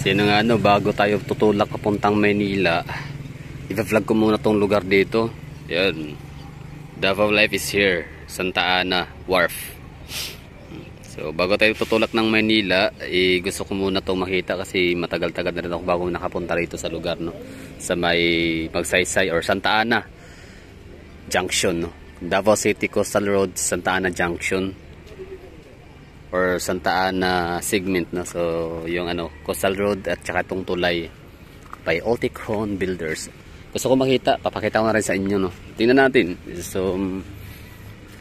Sino nga ano, bago tayo tutulak papuntang Maynila, i-vlog ko muna tong lugar dito. Yan, Davao Life is here, Santa Ana Wharf. So bago tayo tutulak ng Maynila, gusto ko muna itong makita kasi matagal-tagal na rin ako bago nakapunta rito sa lugar, no? Sa may Magsaysay or Santa Ana Junction, no? Davao City Coastal Road, Santa Ana Junction or Santa Ana segment, no? So yung ano, Coastal Road at saka itong tulay by Ulticron Builders. Gusto ko makita, papakita ko na rin sa inyo, no? Tingnan natin. So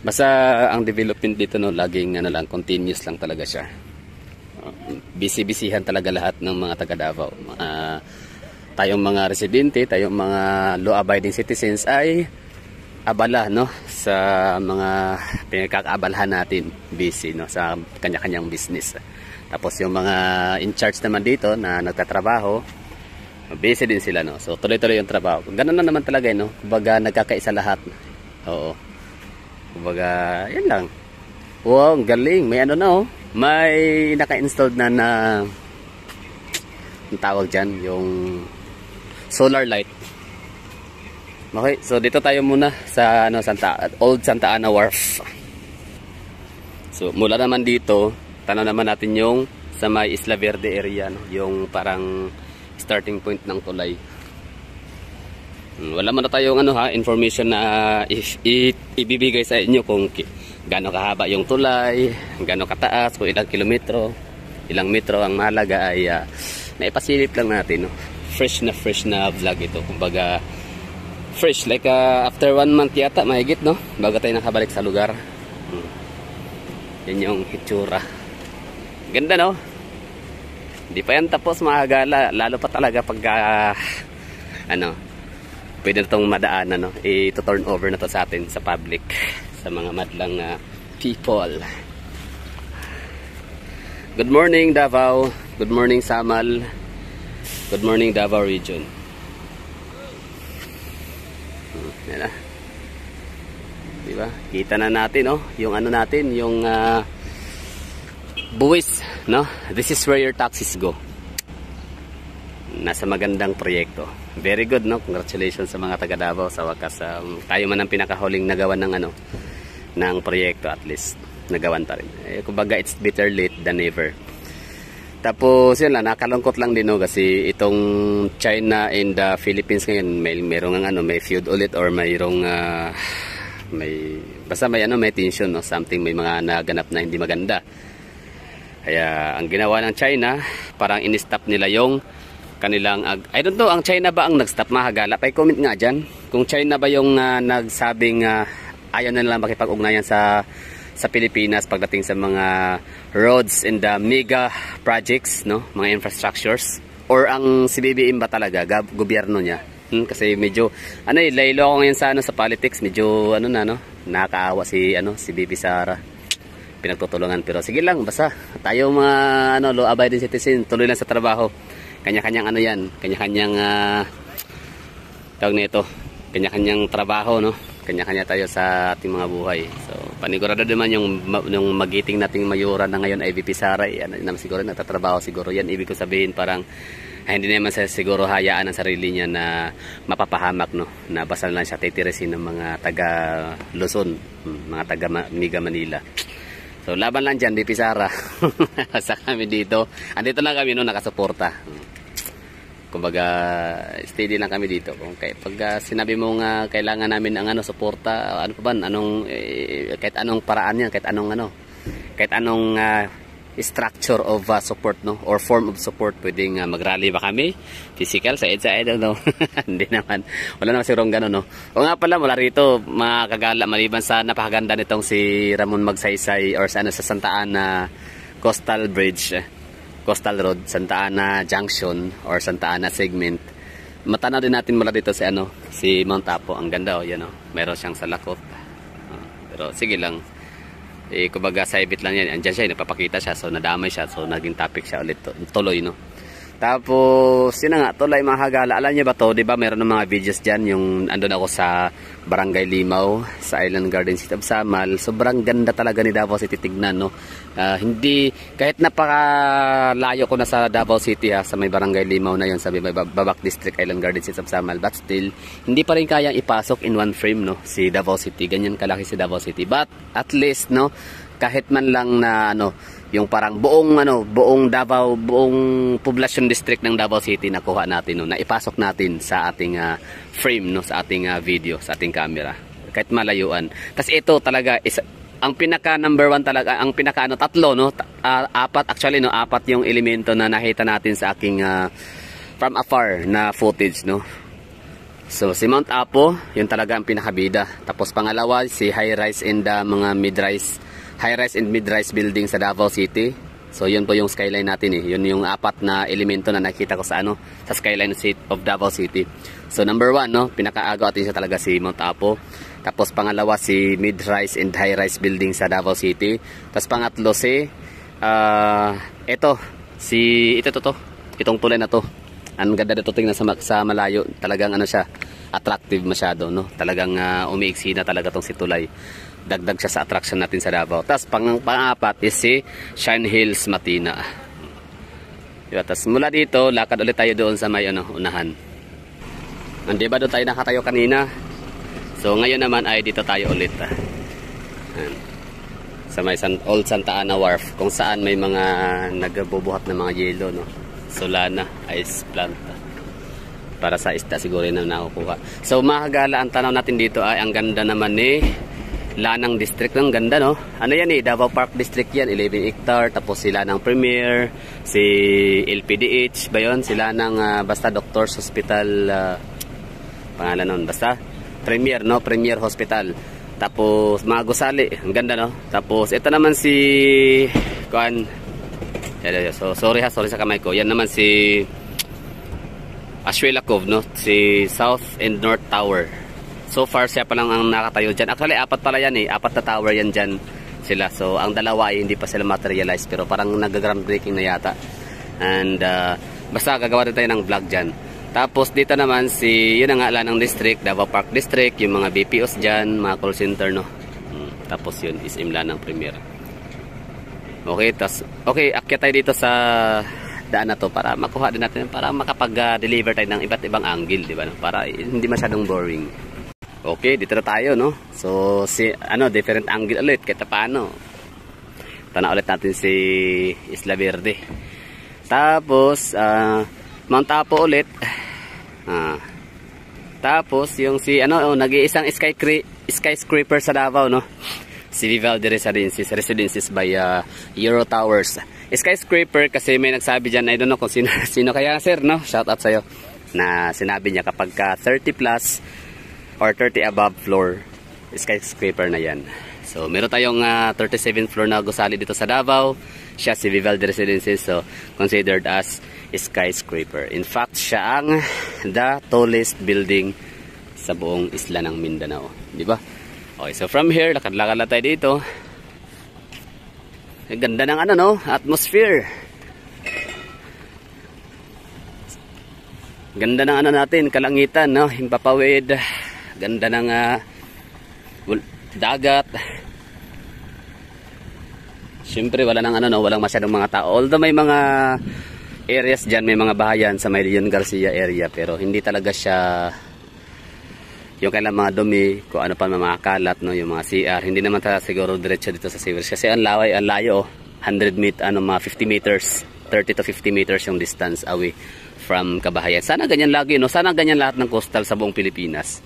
basta ang development dito, no, laging ano lang, continuous lang talaga siya. Busy-busyhan talaga lahat ng mga taga Davao. Tayong mga residente, tayong mga law-abiding citizens ay abala, no, sa mga pinagkakaabalahan natin, busy, no, sa kanya-kanyang business. Tapos yung mga in charge naman dito na nagtatrabaho, busy din sila, no. So tuloy-tuloy yung trabaho. Ganun na naman talaga, no. Kumbaga nagkakaisa lahat. Oo. Kumbaga, yan lang. Wow, ang galing. May ano na, oh. May naka-installed na ang tawag dyan, yung solar light. Okay, so dito tayo muna sa ano, Old Santa Ana Wharf. So mula naman dito, tanaw naman natin yung sa may Isla Verde area, no? Yung parang starting point ng tulay. Wala man na tayong ano, information na ibibigay sa inyo kung gaano kahaba yung tulay, gaano kataas, kung ilang kilometro, ilang metro. Ang mahalaga ay naipasilip lang natin, no? Fresh na vlog ito. Kumbaga fresh, like after 1 month yata mahigit, no, bago tayo nakabalik sa lugar. Yan yung hitsura. Ganda, no? Hindi pa yan tapos, mahagala. Lalo pa talaga pag ano, pwede na itong madaanan, no? I-turn over na to sa atin sa public, sa mga madlang people. Good morning Davao, good morning Samal, good morning Davao region. Yan na. Diba? Kita na natin, oh, yung ano natin, yung buwis, no? This is where your taxes go. Nasa magandang proyekto. Very good, no? Congratulations sa mga taga Davao. Sa wakas, tayo man ang pinakahuling nagawan ng ano, ng proyekto, at least nagawan pa rin. Kumbaga, it's better late than never. Tapos yun lang, nakalungkot lang din, no, kasi itong China and the Philippines ngayon merong ano, may feud ulit or mayroong basta may ano, may tension, no, something, may mga naganap na hindi maganda. Kaya ang ginawa ng China, parang in-stop nila yung kanilang I don't know, ang China ba ang nag-stop, mahagala? Pa-comment nga dyan kung China ba yung nagsabing ayaw na nilang makipag-ugnayan sa Pilipinas pagdating sa mga roads and the mega projects, no, mga infrastructures, or ang si BBM ba talaga, gobyerno niya. Kasi medyo ano, laylo ako ngayon sa ano, sa politics, medyo ano na, no, nakakaawa si ano, si Bibi Sara. Pinagtutulungan, pero sige lang, basta tayo mga ano, law abiding citizen, tuloy lang sa trabaho. Kanya-kanyang ano yan, kanya-kanyang tawag nito, kanya-kanyang trabaho, no. Kanya-kanya tayo sa ating mga buhay. So panigurado naman yung magiting nating mayura na ngayon ay VP Sara, ano naman siguro, nagtatrabaho siguro yan. Ibig ko sabihin parang hindi naman sa siguro hayaan ang sarili niya na mapapahamak, no, na basta lang siya titirisin ng mga taga Luzon, mga taga Mega Manila. So laban lang dyan, VP Sara. Sa kami dito, andito lang kami, no, nakasuporta. Kumbaga steady lang kami dito. Kung pag sinabi mo nga kailangan namin ang ano, suporta, ano pa ba, anong kahit anong paraan yan, kahit anong structure of support, no, or form of support, pwedeng mag-rally ba kami, physical sa EDSA, I don't know. Hindi naman, wala naman sigurong gano'n, no. O nga pala, mula rito mga kagala, maliban sa napakaganda nitong si Ramon Magsaysay or sa Santa Ana Coastal Bridge, Coastal Road, Santa Ana Junction or Santa Ana segment, matanaw din natin mula dito si ano, si Mount Apo. Ang ganda, oh, yan, oh. Meron siyang salakot. Pero sige lang, kumbaga sa ibit lang yan, andyan siya, nagpapakita siya, so nadamay siya, so naging topic siya ulit tuloy, no. Tapos, yun na nga, tulay mga hagala. Alam niyo ba to, di ba meron ng mga videos dyan, yung andun ako sa Barangay Limaw, sa Island Garden City of Samal. Sobrang ganda talaga ni Davao City tignan, no? Hindi, kahit napakalayo ko na sa Davao City, sa may Barangay Limaw na yun, sa may Babak District, Island Garden City of Samal. But still, hindi pa rin kayang ipasok in one frame, no? Si Davao City, ganyan kalaki si Davao City. But, at least, no? Kahit man lang na, yung parang buong Davao, buong poblasyon district ng Davao City nakuha natin, no, na ipasok natin sa ating frame, no, sa ating video, sa ating camera, kahit malayuan. Tapos ito talaga ang pinaka number 1 talaga, ang pinaka tatlo, no, apat actually, no, apat yung elemento na nakita natin sa aking from afar na footage, no. So si Mount Apo, yun talaga ang pinakabida. Tapos pangalawa si high-rise and mga high-rise and mid-rise building sa Davao City. So yun po yung skyline natin eh. Yun yung apat na elemento na nakita ko sa sa skyline of Davao City. So number 1, no, pinakaagaw atin siya talaga si Mount Apo. Tapos pangalawa si mid-rise and high-rise building sa Davao City. Tapos pangatlo si itong tulay na to. Ang ganda dito tingnan sa malayo. Talagang siya, attractive masyado, no. Talagang umiiksi na talaga tong si tulay. Dagdag siya sa attraction natin sa Davao. Tapos pang-apat is si Shine Hills Matina. Diba? Tapos mula dito, lakad ulit tayo doon sa may unahan. Hindi ba doon tayo nakatayo kanina? So ngayon naman ay dito tayo ulit. Sa may Old Santa Ana Wharf, kung saan may mga nagbubuhat ng mga yelo, no? Solana ice plant. Para sa isda siguro na nakukuha. So mahagala ang tanaw natin dito ay ang ganda naman ni Lanang District, ng ganda, no? Ano yan Davao Park District yan, 11 hectare. Tapos sila ng Premier, si LPDH ba yun? Sila ng basta Doctors Hospital, pangalan nun, basta Premier, no? Premier Hospital. Tapos mga gusali, ang ganda, no? Tapos ito naman si so sorry sa kamay ko. Yan naman si Ashuela Cove, no? Si South and North Tower. So far, siya pa lang ang nakatayo dyan. Actually, apat pala yan apat na tower yan dyan sila. So, ang dalawa ay hindi pa sila materialize. Pero parang nag-groundbreaking na yata. And, basta gagawa rin tayo ng vlog dyan. Tapos, dito naman yun ang Lanang District, Davao Park District, yung mga BPOs dyan, mga call center, no. Tapos yun, is Lanang Premier. Okay, akyat tayo dito sa daan na to para makuha din natin, para makapag-deliver tayo ng iba't ibang angle, di ba? No? Para hindi masyadong boring. Okay, dito na tayo, no? So, different angle ulit, kahit paano. Tanaw ulit natin si Isla Verde. Tapos, Mount Apo ulit. Tapos, yung nag-iisang skyscraper sa Davao, no? Si Vivaldi Residences by Euro Towers. Skyscraper kasi may nagsabi dyan, I don't know kung sino kaya, sir, no? Shout out sa'yo. Na sinabi niya kapag ka 30 plus or 30 above floor, skyscraper na yan. So meron tayong 37th floor na gusali dito sa Davao. Siya si Vivaldi Residences, so considered as skyscraper. In fact, siya ang the tallest building sa buong isla ng Mindanao, di ba? Okay, so from here, lakad-lakad na tayo dito. Ganda ng atmosphere. Ganda ng natin, kalangitan, no? Himpapawid. Ganda ng dagat. Siyempre wala nang walang masyadong mga tao. Although may mga areas diyan, may mga bahayan sa may Leon Garcia area, pero hindi talaga siya yung kailang mga dumi, kung ano pa mga kalat, no, yung mga CR. Hindi naman talaga siguro diretso dito sa sewers kasi ang layo, 100 mga 50 meters, 30 to 50 meters yung distance away from kabahayan. Sana ganyan lagi, no? Sana ganyan lahat ng coastal sa buong Pilipinas.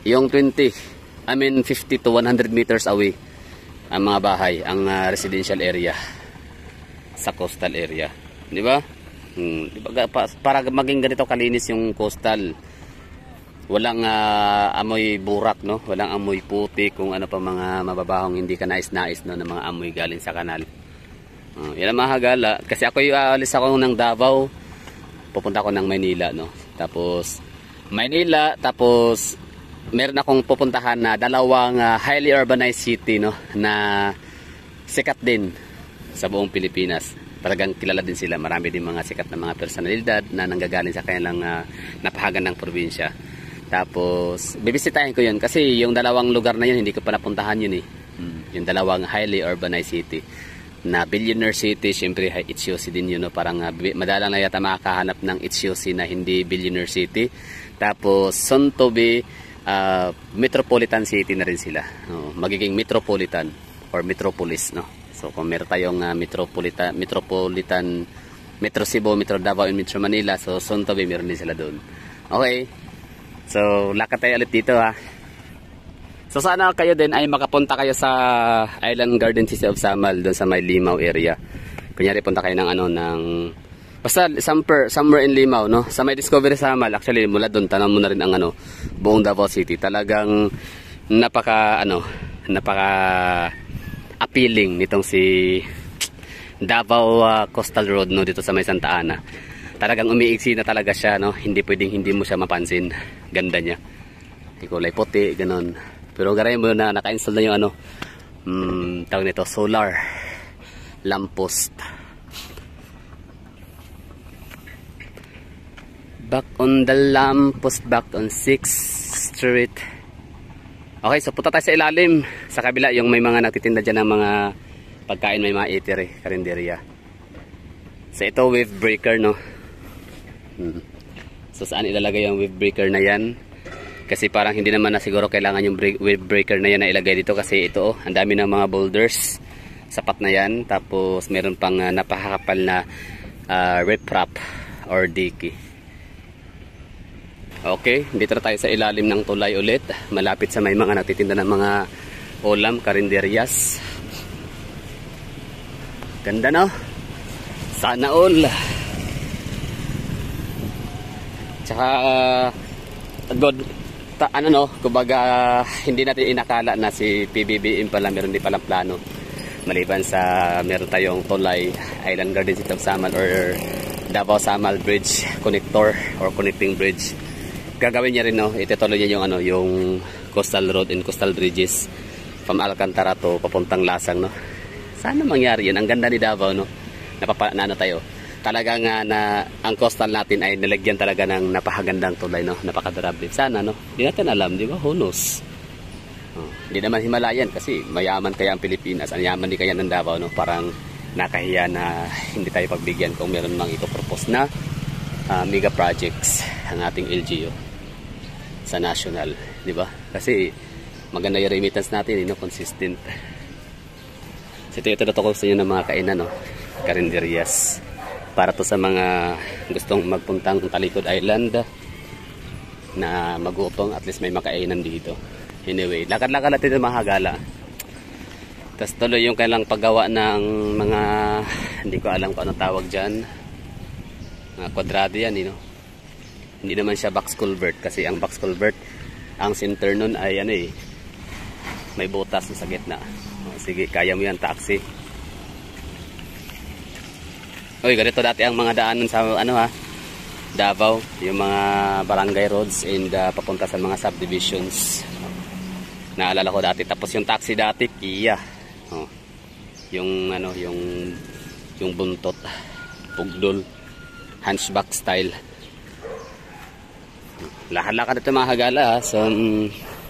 Yung 50 to 100 meters away ang mga bahay, ang residential area sa coastal area. Di ba? Para maging ganito kalinis yung coastal. Walang amoy burak, no? Walang amoy puti, kung ano pa mga mababahong hindi ka nais-nais, no, na mga amoy galing sa kanal. Yan ang mahagala. Kasi ako alis ako ng Davao, pupunta ako ng Maynila, no? Tapos Maynila, tapos meron akong pupuntahan na dalawang highly urbanized city, no, na sikat din sa buong Pilipinas. Talagang kilala din sila. Marami din mga sikat na mga personalidad na nanggagaling sa kanilang napakagandang probinsya. Tapos, bibisitahin ko yun kasi yung dalawang lugar na yun, hindi ko pa napuntahan yun eh. Yung dalawang highly urbanized city. Na billionaire city, syempre HOC din yun. No? Parang madalang na yata makakahanap ng HOC na hindi billionaire city. Tapos, soon to be metropolitan city na rin sila. Magiging metropolitan or metropolis, no? So kung meron tayong metropolitan, Metro Cebu, Metro Davao, and Metro Manila, so soon to be meron din sila doon. Okay. So lakad tayo ulit dito ha. So sana kayo din ay makapunta kayo sa Island Garden City of Samal doon sa may Limao area. Kunyari punta kayo ng basta somewhere in Limao, no? Sa may Discovery Samal, actually mula doon tanong mo na rin ang buong Davao City. Talagang napaka appealing nitong si Davao Coastal Road, no, dito sa may Santa Ana. Talagang umiiksi na talaga siya, no? Hindi pwedeng hindi mo siya mapansin. Ganda niya. Kulay puti, ganon. Pero garay mo na naka-install na yung tawag nito, solar lamppost. Back on the lamppost, back on 6th Street. Okay, so punta tayo sa ilalim. Sa kabila, yung may mga nagtitinda dyan ng mga pagkain, may mga eatery, karinderya. So ito, wave breaker, no? So saan ilalagay yung wave breaker na yan? Kasi parang hindi naman na siguro kailangan yung wave breaker na yan na ilagay dito. Kasi ito, ang dami ng mga boulders. Sapat na yan. Tapos meron pang napakakapal na riprap or dicky. Okay, dito na tayo sa ilalim ng tulay ulit. Malapit sa may mga nagtitinda ng mga ulam, karinderyas. Ganda, no? Sana all. Tsaka kumbaga hindi natin inakala na si PBBM pala meron din palang plano. Maliban sa meron tayong tulay, Island Garden City of Samal or Davao Samal Bridge Connector or Connecting Bridge. Gagawin niya rin, no, itutuloy niya yung coastal road and coastal bridges from Alcantara to papuntang Lasang, no. Sana mangyari yun. Ang ganda ni Davao, no. Tayo. Talagang na ang coastal natin ay nilagyan talaga ng napakagandang tulay, no. Napakadarable. Sana, no. Hindi natin alam, di ba? Who knows? Hindi naman Himalayan kasi mayaman kaya ang Pilipinas. Ang yaman di kaya ng Davao, no. Parang nakahiya na hindi tayo pagbigyan kung meron mang ipopropose na mega projects ang ating LGU sa national, di ba? Kasi maganda yung remittance natin, no? Consistent. So ito ko sa inyo ng mga kainan, no? Karinderyas. Para to sa mga gustong magpuntang Talikod Island na magupong, at least may makainan dito. Anyway, lakad-lakad natin ng mahagala. Tapos tuloy yung kailang paggawa ng mga, hindi ko alam kung ano tawag dyan, mga kwadrado yan, no? Hindi naman siya box culvert kasi ang box culvert, ang center nun ay may butas sa gitna. Sige, kaya mo yan, taxi. Oy, ganito dati ang mga daanan sa Davao, yung mga barangay roads and papunta sa mga subdivisions. Naalala ko dati. Tapos yung taxi dati, Kia. Yung yung buntot, pugdol, hunchback style. Lakad-lakad ito mga hagala, ha. So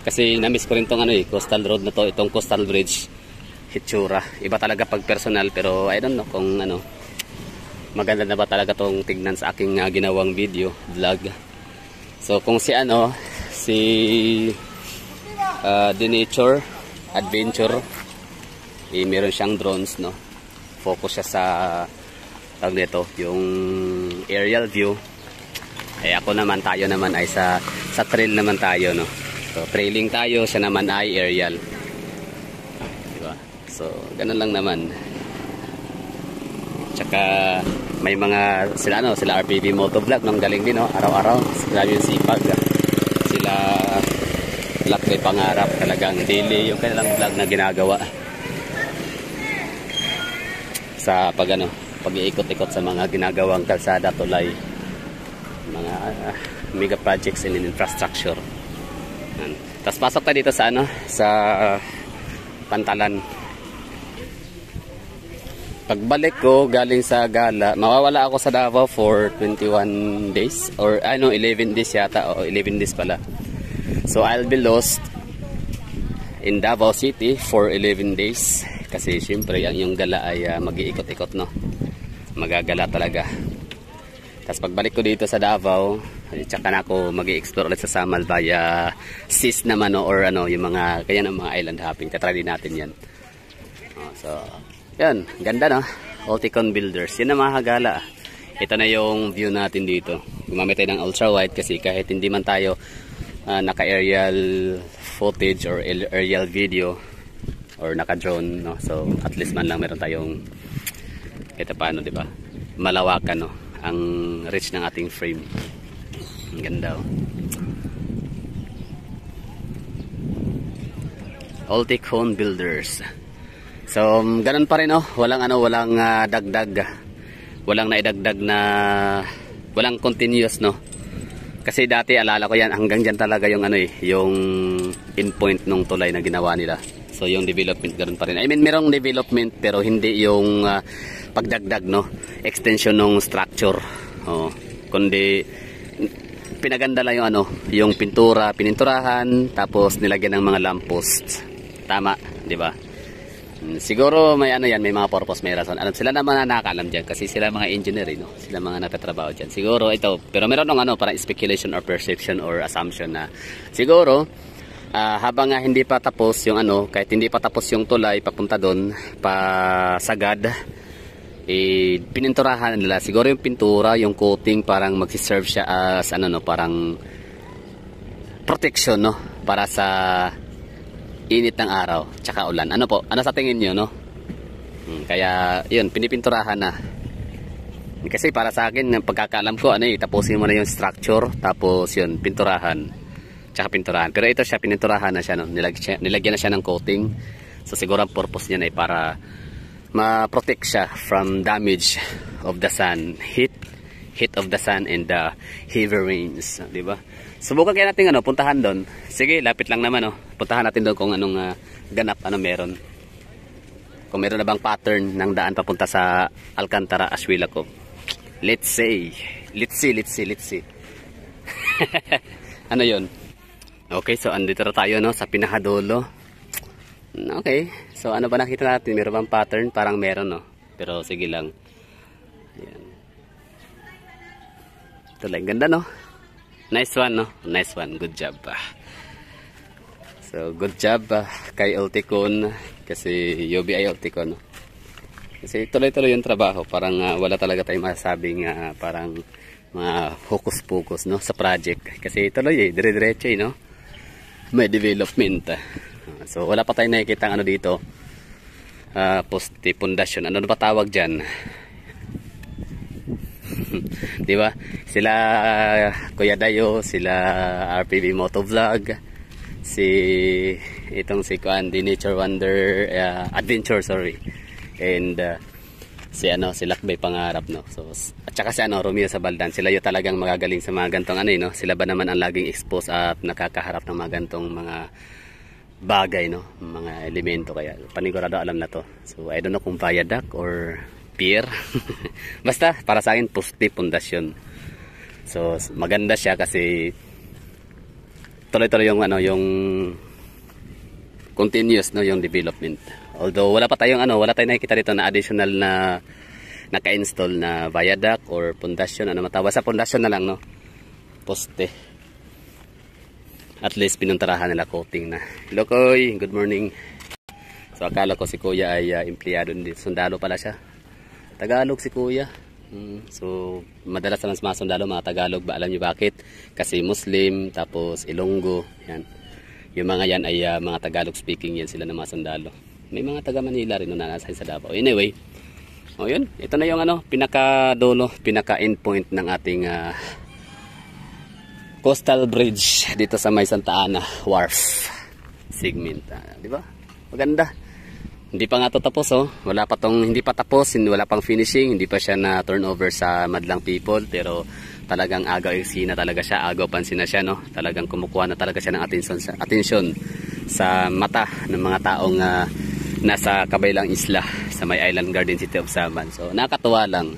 kasi na-miss ko rin tong coastal road na to, itong coastal bridge. Hitsura. Iba talaga pag personal, pero I don't know kung maganda na ba talaga tong tignan sa aking ginawang video, vlog. So kung si The Nature Adventure, meron siyang drones, no. Focus siya sa tawag nito, yung aerial view. Ako naman, tayo naman ay sa trail naman tayo, no. So trailing tayo, siya naman ay aerial. Diba? So ganun lang naman. Tsaka may mga sila RPV Motovlog nang galing din, no, araw-araw. Sila yung sipag. Sila Black Ray Pangarap, talagang daily yung kanilang vlog na ginagawa sa pag-iikot-ikot sa mga ginagawang kalsada, tulay, mga mega projects and infrastructure. Tapos pasok tayo dito sa sa Pantalan. Pagbalik ko galing sa gala, mawawala ako sa Davao for 21 days or 11 days yata, o 11 days pala. So I'll be lost in Davao City for 11 days kasi syempre yung gala ay mag-iikot-ikot, no. Magagala talaga. Tapos pagbalik ko dito sa Davao, tsaka na ako mag-i-explore ulit sa Samal via SIS naman, no, or yung mga kaya ng mga island hopping. Tatry din natin 'yan. So yan, ganda, no? Ulticon Builders. Yan ang mga hagala. Ito na yung view natin dito. Gumamit tayo ng ultra wide kasi kahit hindi man tayo naka-aerial footage or aerial video or naka-drone, no? So at least man lang meron tayong kita paano, di ba? Malawakan, no? Ang reach ng ating frame. Ang ganda, oh. Ulticon Builders. So, ganun pa rin, oh. Walang dagdag. Walang naidagdag na walang continuous, no. Kasi dati alala ko yan, hanggang diyan talaga yung yung endpoint nung tulay na ginawa nila. So, yung development ganun pa rin. I mean, merong development pero hindi yung pagdagdag, no. Extension ng structure. Oh, kundi pinaganda lang yung yung pintura, pininturahan, tapos nilagyan ng mga lamppost. Tama, di ba? Siguro may yan, may mga purpose, may rason. Sila naman nakakaalam dyan kasi sila mga engineer, no? Sila mga nagtatrabaho dyan. Siguro ito, pero meron ng parang speculation or perception or assumption na siguro habang hindi pa tapos yung kahit hindi pa tapos yung tulay papunta doon, pa sagad, pininturahan nila. Siguro yung pintura, yung coating parang magsi-serve siya as parang protection, no? Para sa init ng araw tsaka ulan. Ano po? Ano sa tingin nyo, no? Kaya yun, pinipinturahan na. Kasi para sa akin, pagkakaalam ko, tapusin mo na yung structure, tapos yun, pinturahan tsaka pinturahan. Pero ito siya, pininturahan na siya, no? Nilagyan na siya ng coating. So siguro ang purpose niya ay para ma-protect siya from damage of the sun, heat of the sun and the heavy rains, di ba? Subukan kaya natin puntahan doon. Sige, lapit lang naman, puntahan natin doon kung anong ganap, meron. Kung meron na bang pattern ng daan papunta sa Alcantara, Ashuelacov. Let's see. Ano yun? Okay, so andito na tayo, no, sa pinakadulo. Okay, so ano ba nakita natin? Meron bang pattern? Parang meron, no? Pero sige lang. Ayan. Ito lang, ganda, no? Nice one, no? Nice one. Good job. So, good job kay Ulticon kasi UBI Ulticon, no? Kasi tuloy-tuloy yung trabaho. Parang wala talaga tayong masasabing parang mga focus-focus, no, sa project. Kasi tuloy dire-diretso, no? May development. So, wala pa tayong nakikita dito. Poste, pundasyon. Ano ba tawag dyan? Di ba? Sila Kuya Dayo, sila RPB Motovlog, si Kuan, The Nature Wonder Adventure, sorry. And si Lakbay Pangarap, no. So at saka si Romeo Sabaldan, sila yung talagang magagaling sa mga gantong no. Sila ba naman ang laging exposed at nakakaharap ng mga gantong mga bagay, no, mga elemento, kaya panigurado alam na to. So I don't know kung viaduct or pier. Basta para sa akin poste, pundasyon. So maganda siya kasi tuloy-tuloy yung yung continuous, no, yung development. Although wala tayong nakikita dito na additional na naka-install na viaduct or pundasyon, matawag sa pundasyon na lang, no, poste. At least pinuntarahan nila, coating na. Hello, Koy, good morning. So akala ko si Kuya ay empleyado, hindi, sundalo pala siya. Tagalog si Kuya. So madalas naman sa mga sundalo mga Tagalog ba, alam niyo bakit? Kasi Muslim, tapos Ilonggo, yan. Yung mga yan ay mga Tagalog speaking, yan sila ng mga sundalo. May mga taga Manila rin na nasa sa Davao. Anyway, yun, ito na yung pinaka-dulo, pinaka-endpoint ng ating coastal bridge dito sa may Santa Ana Wharf segment, di ba? Maganda. Hindi pa nga to tapos, wala pa hindi pa tapos, wala pang finishing, hindi pa siya na turnover sa madlang people, pero talagang agaw na talaga siya, agaw pansin na siya, no? Talagang kumukuha na talaga siya ng atensyon sa mata ng mga taong nasa kabilang isla sa may Island Garden City of Saman. So nakakatuwa lang.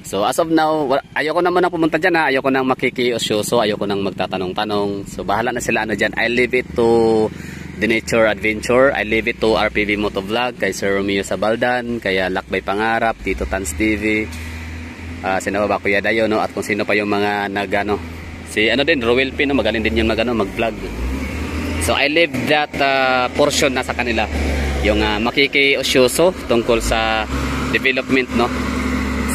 So as of now, ayoko na muna pumunta dyan ha. Ayoko nang makikiosyoso, ayoko nang magtatanong-tanong. So bahala na sila ano dyan. I leave it to The Nature Adventure. I leave it to RPV Motovlog, kay Sir Romeo Sabaldan, kaya Lakbay Pangarap, Tito Tans TV, sino ba, Kuya Dayo, no? At kung sino pa yung mga nagano. Si ano din, Roel P, no? Magaling din yun mag-vlog. So I leave that portion na sa kanila. Yung makikiosyoso tungkol sa development, no?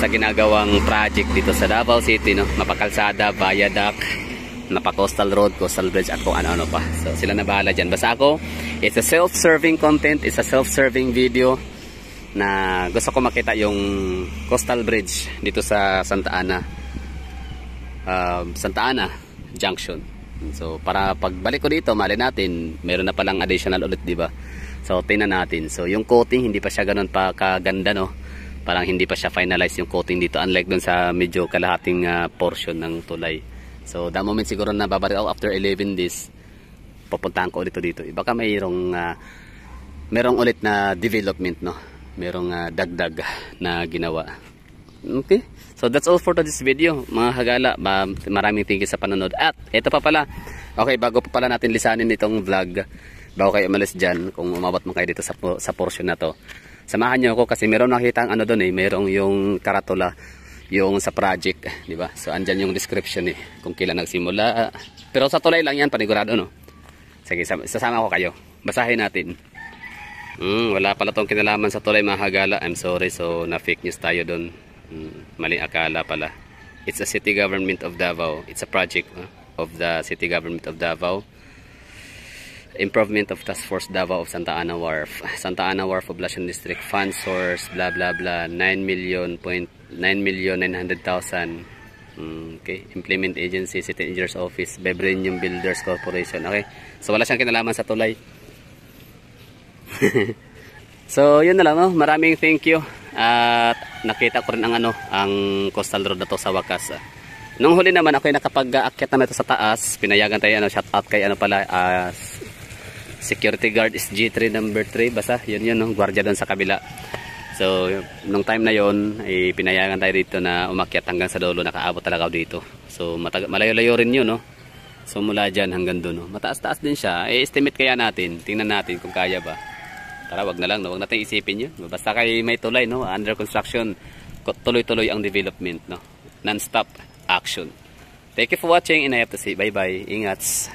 Sa ginagawang project dito sa Davao City, no? Mapakalsada, viaduct, napa-coastal road, coastal bridge, at kung ano-ano pa. So sila na bahala dyan. Basta ako, it's a self-serving content, it's a self-serving video na gusto ko makita yung coastal bridge dito sa Santa Ana Junction. So para pagbalik ko dito, mali natin, meron na palang additional ulit, diba? So tingnan natin. So yung coating, hindi pa siya ganun pa kaganda, no? Parang hindi pa siya finalize yung coating dito, unlike dun sa medyo kalahating portion ng tulay. So that moment siguro na babalik ako after 11 days, pupuntahan ko ulit dito. Baka merong ulit na development, no? Merong dagdag na ginawa. Okay, so that's all for this video mga hagala. Maraming thank you sa panonood. At ito pa pala, okay, bago pa pala natin lisanin itong vlog, bago kayo umalis dyan, kung umabot mo kayo dito sa portion na to, samahan nyo ako kasi meron nakita ang ano doon merong yung karatula yung sa project, di ba? So andyan yung description kung kailan nagsimula. Pero sa tulay lang yan, panigurado, no? Sige, sasama ko kayo. Basahin natin. Wala pala tong kinalaman sa tulay mga hagala. I'm sorry, so na fake news tayo doon. Maling akala pala. It's a city government of Davao. It's a project of the city government of Davao. Improvement of Task Force Davao of Santa Ana Wharf. Santa Ana Wharf Poblacion District Fund Source blah blah blah 9,900,000. Okay, Implement Agency, City Engineers Office, Bebrenium Builders Corporation. Okay, so wala siyang kinalaman sa tulay. So yun na lang, no? Maraming thank you. At nakita ko rin ang coastal road na to sa wakas. Nung huli naman ako ay nakapag-aakyat naman ito sa taas. Pinayagan tayo, shout out kay security guard is G3 number 3. Basta yun, no? Gwardiya doon sa kabila. So nung time na yon ay pinayagan tayo dito na umakyat hanggang sa dulo. Nakaabot talaga dito. So malayo-layo rin yun, no? So mula dyan hanggang doon, no? Mataas-taas din siya. I-estimate kaya natin, tingnan natin kung kaya ba. Tara, wag na lang, no? Wag natin isipin yun. Basta kay may tulay, no? Under construction, tuloy-tuloy ang development, no? Non-stop action. Thank you for watching and I have to say bye-bye. Ingats.